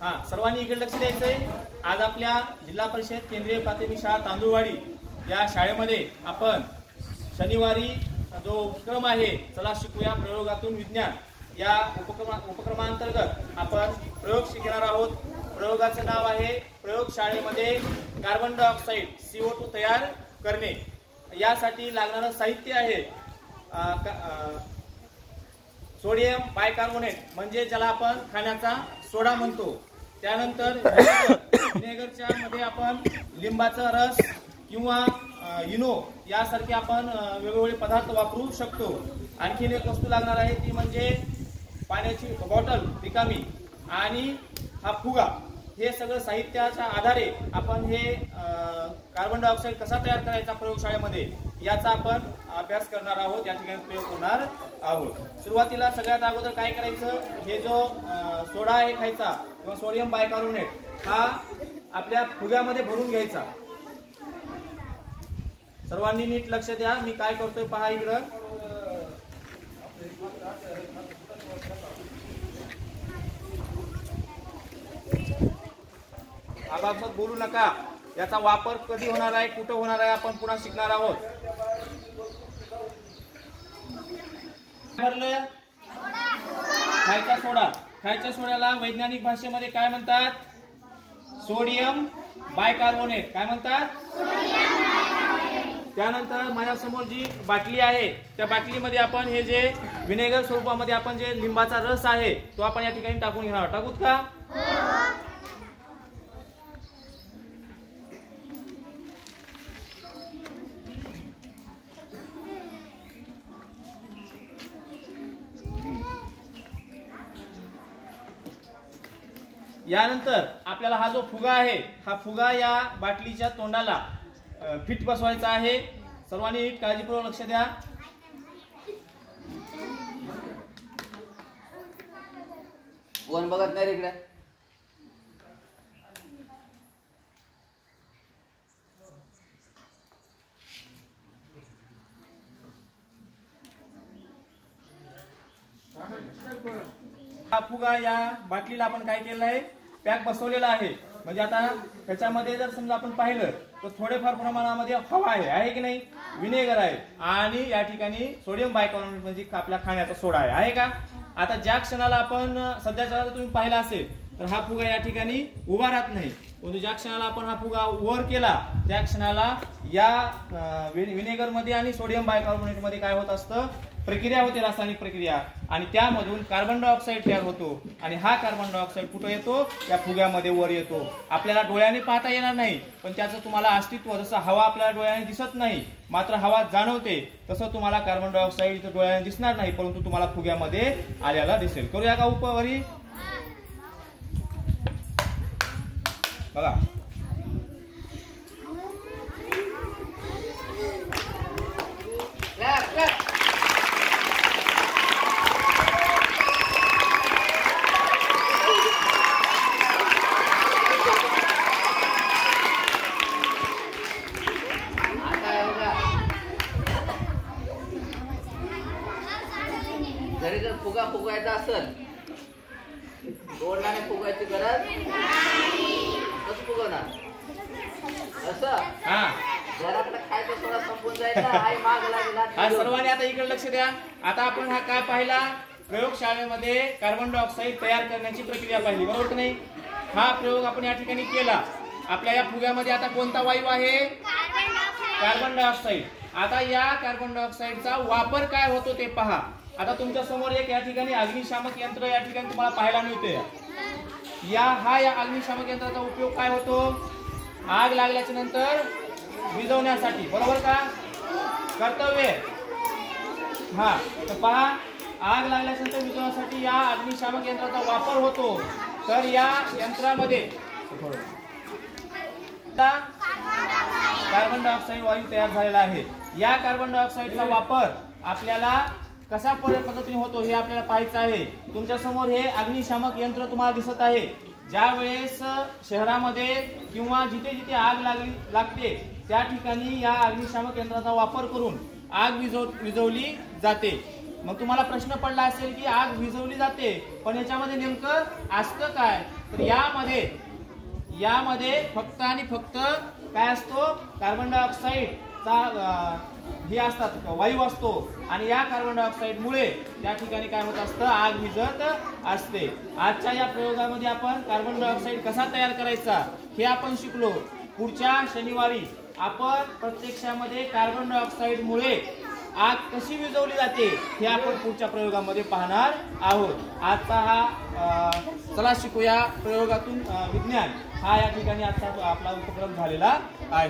हा, सर्वांनी इकडे लक्ष द्यायचंय। आज आपल्या जिल्हा परिषद केंद्रीय प्राथमिक शाळा तांदूळवाडी या शाळेमध्ये आपण शनिवारी जो उपक्रम आहे चला शिकूया प्रयोगातून विज्ञान या उपक्रमांतर्गत आपण प्रयोग शिकणार आहोत। प्रयोगाचं नाव आहे प्रयोगशाळेमध्ये कार्बन डायऑक्साइड CO2 तयार करणे। यासाठी लागणारं साहित्य आहे सोडियम बायकार्बोनेट म्हणजे ज्याला आपण खाण्याचा सोडा म्हणतो। त्यानंतर व्हिनेगरच्या मध्ये आपण लिंबाचा रस किंवा इनो यासारखे आपण वेगवेगळे पदार्थ वापरू शकतो। आणखीन एक वस्तू लागणार आहे ती म्हणजे पाण्याची बॉटल रिकामी आणि हा फुगा। हे सगळं साहित्याच्या आधारे आपण हे कार्बन डायऑक्साइड कसा तयार करायचा प्रयोगशाळेमध्ये याचा आपण अभ्यास करणार आहोत, या ठिकाणी प्रयोग करणार आहोत। सुरुवातीला सगळ्यात अगोदर काय करायचं, हे जो सोडा आहे खायचा किंवा सोडियम बायकार्बोनेट हा आपल्या फुग्यामध्ये भरून घ्यायचा। सर्वांनी नीट लक्ष द्या, मी काय करतोय पहा इकडं। आबाबत बोलू नका, याचा वापर कधी होणार आहे कुठं होणार आहे आपण पुन्हा शिकणार आहोत। खायचा सोडा, खायच्या सोड्याला वैज्ञानिक भाषेमध्ये काय म्हणतात, सोडियम बायकार्बोनेट। काय म्हणतात? त्यानंतर माझ्यासमोर जी बाटली आहे त्या बाटलीमध्ये आपण हे जे व्हिनेगर स्वरूपामध्ये आपण जे लिंबाचा रस आहे तो आपण या ठिकाणी टाकून घेणार। टाकूत का? यानंतर आपल्याला हा जो फुगा आहे हा फुगा या बाटलीच्या तोंडाला फिट बसवायचा आहे। सर्वांनी काळजीपूर्वक लक्ष द्या। कोण बघत नाही इकडे? हा फुगा या बाटलीला आपण काय केलं आहे, पॅक बसवलेला आहे। म्हणजे आता त्याच्यामध्ये जर समजा आपण पाहिलं तर थोडेफार प्रमाणामध्ये हवा आहे की नाही, व्हिनेगर आहे आणि या ठिकाणी सोडियम बायकार्बोनेट म्हणजे आपला खाण्याचा सोडा आहे का। आता ज्या क्षणाला आपण सध्याच्या तुम्ही पाहिला असेल तर हा फुगा या ठिकाणी उभा राहत नाही, परंतु ज्या क्षणाला आपण हा फुगा वर केला त्या क्षणाला या व्हिनेगर मध्ये आणि सोडियम बायकार्बोनेट मध्ये काय होत असतं, प्रक्रिया होते, रासायनिक प्रक्रिया, आणि त्यामधून कार्बन डायऑक्साइड तयार होतो आणि हा कार्बन डायऑक्साइड कुठे येतो, या फुग्यामध्ये वर येतो। आपल्याला डोळ्याने पाहता येणार नाही पण त्याचं तुम्हाला अस्तित्व, जसं हवा आपल्याला डोळ्याने दिसत नाही मात्र हवा जाणवते तसं तुम्हाला कार्बन डायऑक्साइड इथं डोळ्याने दिसणार नाही परंतु तुम्हाला फुग्यामध्ये आल्याला दिसेल। करूया का उपवरी? बघा जरी जर फुगा फुगायचा असेल तोडणाने फुगायची गरज नाही, कसं फुगवणार असं? हा, घरातला खायचा सोडा संपून जायचा हाय माग लागला। हा, सर्वांनी आता इकडे लक्ष द्या। आता आपण हा काय पाहिला, प्रयोगशाळेमध्ये कार्बन डायऑक्साइड तयार करण्याची प्रक्रिया पाहिली, बरोबर की नाही। हा प्रयोग आपण या ठिकाणी केला। आपल्या या फुग्यामध्ये आता कोणता वायू आहे, कार्बन डायऑक्साइड। आता या कार्बन डायऑक्साइडचा वापर काय होतो ते पहा। आता तुमच्या समोर एक या ठिकाणी अग्निशामक यंत्र या ठिकाणी तुम्हाला पाहायला मिळते। या अग्निशामक यंत्राचा उपयोग काय होतो, आग लागल्याच्या नंतर विझवण्यासाठी, बरोबर का, कर्तव्य। हा, तर पहा आग लागल्याच्या नंतर विझवण्यासाठी या अग्निशामक यंत्राचा वापर होतो। तर या यंत्रामध्ये कार्बन डायऑक्साइड वायू तयार झालेला आहे। या कार्बन डायऑक्साइडचा वापर आपल्याला कशा पद्धतीने होतो हे आपल्याला पाहायचं आहे। तुमच्या समोर हे अग्निशामक यंत्र तुम्हाला दिसत आहे। ज्या वेळेस शहरामध्ये किंवा जिथे जिथे आग लागते त्या ठिकाणी या अग्निशामक यंत्राचा वापर करून आग विझवली जाते। मग तुम्हाला प्रश्न पडला असेल की आग विझवली जाते, पण याच्यामध्ये नेमकं असतं काय? तर यामध्ये फक्त आणि फक्त काय असतो, कार्बन डायऑक्साईडचा हे असतात, वायू असतो, आणि या कार्बन डायऑक्साईड मुळे त्या ठिकाणी काय होत असतं, आग विझत असते. आजच्या या प्रयोगामध्ये आपण कार्बन डायऑक्साईड कसा तयार करायचा हे आपण शिकलो. पुढच्या शनिवारी आपण प्रत्यक्षामध्ये कार्बन डायऑक्साईड मुळे आग कशी विझवली जाते हे आपण पुढच्या प्रयोगामध्ये पाहणार आहोत. आजचा हा चला शिकूया प्रयोगातून विज्ञान हा या ठिकाणी आजचा आपला उपक्रम झालेला आहे.